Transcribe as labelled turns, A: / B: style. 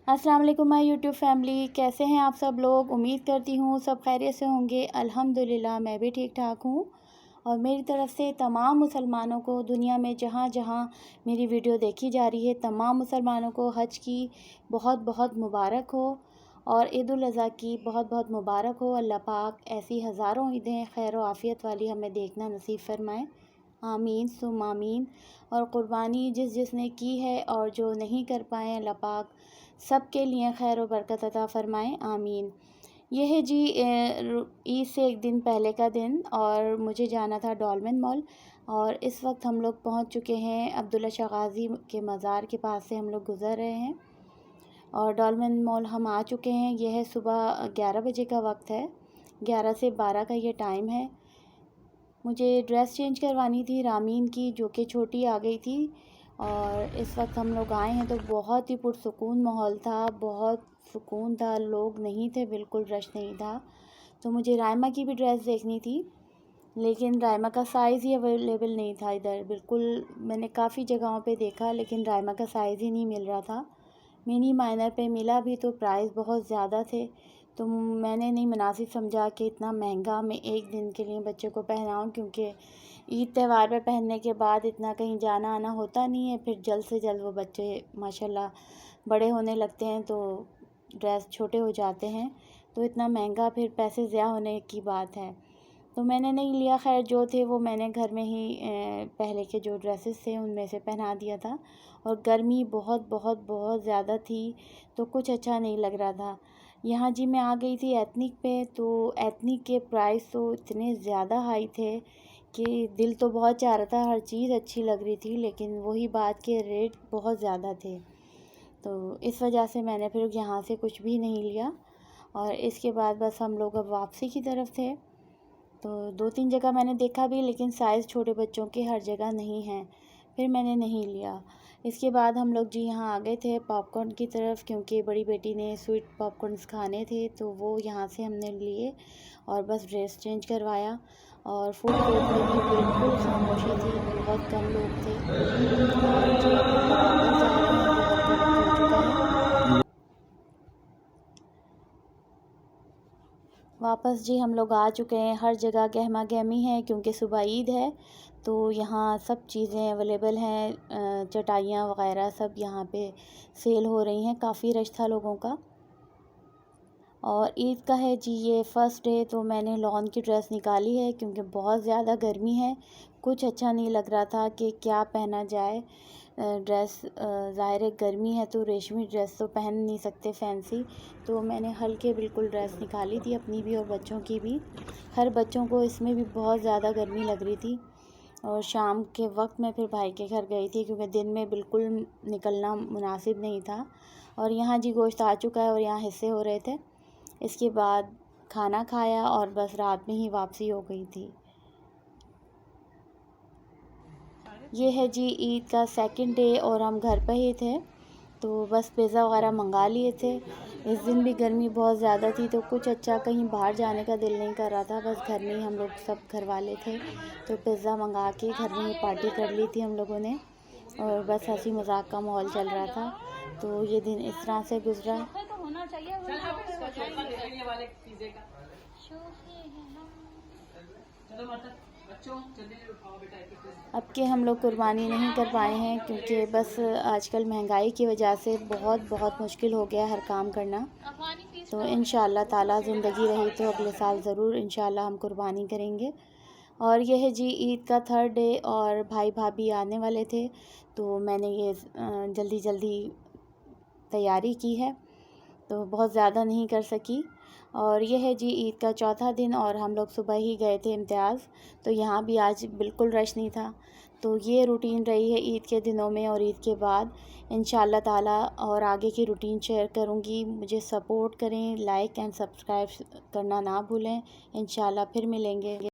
A: अस्सलाम वालेकुम my YouTube family, कैसे हैं आप सब लोग। उम्मीद करती हूँ सब खैरियत से होंगे। अल्हम्दुलिल्लाह मैं भी ठीक ठाक हूँ। और मेरी तरफ़ से तमाम मुसलमानों को दुनिया में जहाँ जहाँ मेरी वीडियो देखी जा रही है, तमाम मुसलमानों को हज की बहुत बहुत मुबारक हो और ईद उल अज़हा की बहुत बहुत मुबारक हो। अल्लाह पाक ऐसी हज़ारों ईदें खैर व आफ़ियत वाली हमें देखना नसीब फ़रमाए। आमीन सुम आमीन। और क़ुरबानी जिसने की है और जो नहीं कर पाए, अल्लाह पाक सब के लिए खैर व बरकत अता फ़रमाएँ। आमीन। यह है जी ईद से एक दिन पहले का दिन और मुझे जाना था डॉल्मेन मॉल। और इस वक्त हम लोग पहुंच चुके हैं अब्दुल्ला शाह गाज़ी के मज़ार के पास से हम लोग गुज़र रहे हैं और डॉल्मेन मॉल हम आ चुके हैं। यह सुबह 11 बजे का वक्त है, 11 से 12 का ये टाइम है। मुझे ड्रेस चेंज करवानी थी रामीन की, जो कि छोटी आ गई थी। और इस वक्त हम लोग आए हैं तो बहुत ही पुरसुकून माहौल था, बहुत सुकून था, लोग नहीं थे, बिल्कुल रश नहीं था। तो मुझे रायमा की भी ड्रेस देखनी थी, लेकिन रायमा का साइज़ ही अवेलेबल नहीं था इधर। बिल्कुल मैंने काफ़ी जगहों पे देखा लेकिन रायमा का साइज़ ही नहीं मिल रहा था। मिनी माइनर पे मिला भी तो प्राइस बहुत ज़्यादा थे, तो मैंने नहीं मुनासिब समझा कि इतना महंगा मैं एक दिन के लिए बच्चे को पहनाऊँ, क्योंकि ईद त्यौहार पे पहनने के बाद इतना कहीं जाना आना होता नहीं है। फिर जल्द से जल्द वो बच्चे माशाल्लाह बड़े होने लगते हैं तो ड्रेस छोटे हो जाते हैं, तो इतना महंगा फिर पैसे ज़्यादा होने की बात है। तो मैंने नहीं लिया। खैर जो थे वो मैंने घर में ही पहले के जो ड्रेसेस थे उनमें से पहना दिया था। और गर्मी बहुत बहुत बहुत ज़्यादा थी तो कुछ अच्छा नहीं लग रहा था। यहाँ जी मैं आ गई थी एथनिक पे, तो एथनिक के प्राइस तो इतने ज़्यादा हाई थे कि दिल तो बहुत चाह रहा था, हर चीज़ अच्छी लग रही थी, लेकिन वही बात के रेट बहुत ज़्यादा थे। तो इस वजह से मैंने फिर यहाँ से कुछ भी नहीं लिया। और इसके बाद बस हम लोग अब वापसी की तरफ थे। तो 2-3 जगह मैंने देखा भी, लेकिन साइज़ छोटे बच्चों के हर जगह नहीं हैं, फिर मैंने नहीं लिया। इसके बाद हम लोग जी यहाँ आ गए थे पॉपकॉर्न की तरफ, क्योंकि बड़ी बेटी ने स्वीट पॉपकॉर्नस खाने थे, तो वो यहाँ से हमने लिए और बस ड्रेस चेंज करवाया। और फूड कोर्ट में भी बिल्कुल खामोशी थी, बहुत कम लोग थे। और जी अब हम लोग वापस जा रहे हैं, बहुत वक्त हो चुका है। वापस जी हम लोग आ चुके हैं। हर जगह गहमा गहमी है क्योंकि सुबह ईद है, तो यहाँ सब चीज़ें अवेलेबल हैं। चटाइयाँ वगैरह सब यहाँ पे सेल हो रही हैं। काफ़ी रश था लोगों का। और ईद का है जी ये फ़र्स्ट डे, तो मैंने लॉन की ड्रेस निकाली है क्योंकि बहुत ज़्यादा गर्मी है। कुछ अच्छा नहीं लग रहा था कि क्या पहना जाए ड्रेस। ज़ाहिर है गर्मी है तो रेशमी ड्रेस तो पहन नहीं सकते फैंसी, तो मैंने हल्के बिल्कुल ड्रेस निकाली थी अपनी भी और बच्चों की भी। हर बच्चों को इसमें भी बहुत ज़्यादा गर्मी लग रही थी। और शाम के वक्त मैं फिर भाई के घर गई थी क्योंकि दिन में बिल्कुल निकलना मुनासिब नहीं था। और यहाँ जी गोश्त आ चुका है और यहाँ हिस्से हो रहे थे। इसके बाद खाना खाया और बस रात में ही वापसी हो गई थी। ये है जी ईद का सेकंड डे और हम घर पर ही थे, तो बस पिज़्ज़ा वगैरह मंगा लिए थे। इस दिन भी गर्मी बहुत ज़्यादा थी तो कुछ अच्छा कहीं बाहर जाने का दिल नहीं कर रहा था, बस घर में ही हम लोग सब घर वाले थे, तो पिज़्ज़ा मंगा के घर में ही पार्टी कर ली थी हम लोगों ने। और बस हंसी मजाक का माहौल चल रहा था, तो ये दिन इस तरह से गुजरा। अब के हम लोग कुर्बानी नहीं कर पाए हैं क्योंकि बस आजकल महंगाई की वजह से बहुत बहुत मुश्किल हो गया हर काम करना। तो इंशाअल्लाह ताला ज़िंदगी रही तो अगले साल ज़रूर इंशाअल्लाह हम कुर्बानी करेंगे। और यह है जी ईद का थर्ड डे और भाई भाभी आने वाले थे, तो मैंने ये जल्दी जल्दी तैयारी की है, तो बहुत ज़्यादा नहीं कर सकी। और यह है जी ईद का चौथा दिन और हम लोग सुबह ही गए थे इम्तियाज़, तो यहाँ भी आज बिल्कुल रश नहीं था। तो ये रूटीन रही है ईद के दिनों में और ईद के बाद इंशाअल्लाह ताला और आगे की रूटीन शेयर करूँगी। मुझे सपोर्ट करें, लाइक एंड सब्सक्राइब करना ना भूलें। इंशाअल्लाह फिर मिलेंगे।